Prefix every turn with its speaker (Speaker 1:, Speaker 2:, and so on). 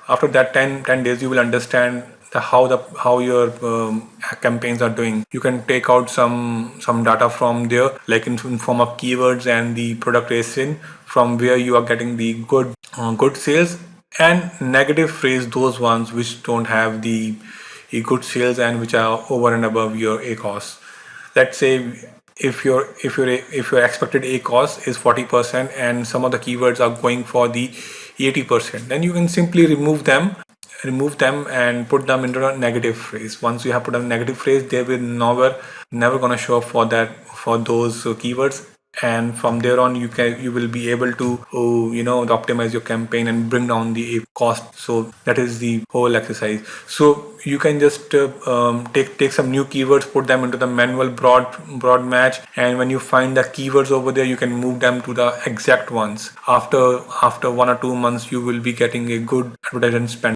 Speaker 1: After that 10 days, you will understand how your campaigns are doing. You can take out some data from there, like in form of keywords and the product rating, from where you are getting the good sales, and negative phrase those ones which don't have the good sales and which are over and above your ACOS. Let's say if your expected ACOS is 40% and some of the keywords are going for the 80%, then you can simply remove them and put them into a negative phrase. Once you have put a negative phrase, they will never gonna show up for those keywords. And from there on, you will be able to optimize your campaign and bring down the cost. So that is the whole exercise. So you can just take some new keywords, put them into the manual broad match, and when you find the keywords over there, you can move them to the exact ones. After 1 or 2 months, you will be getting a good advertisement spend.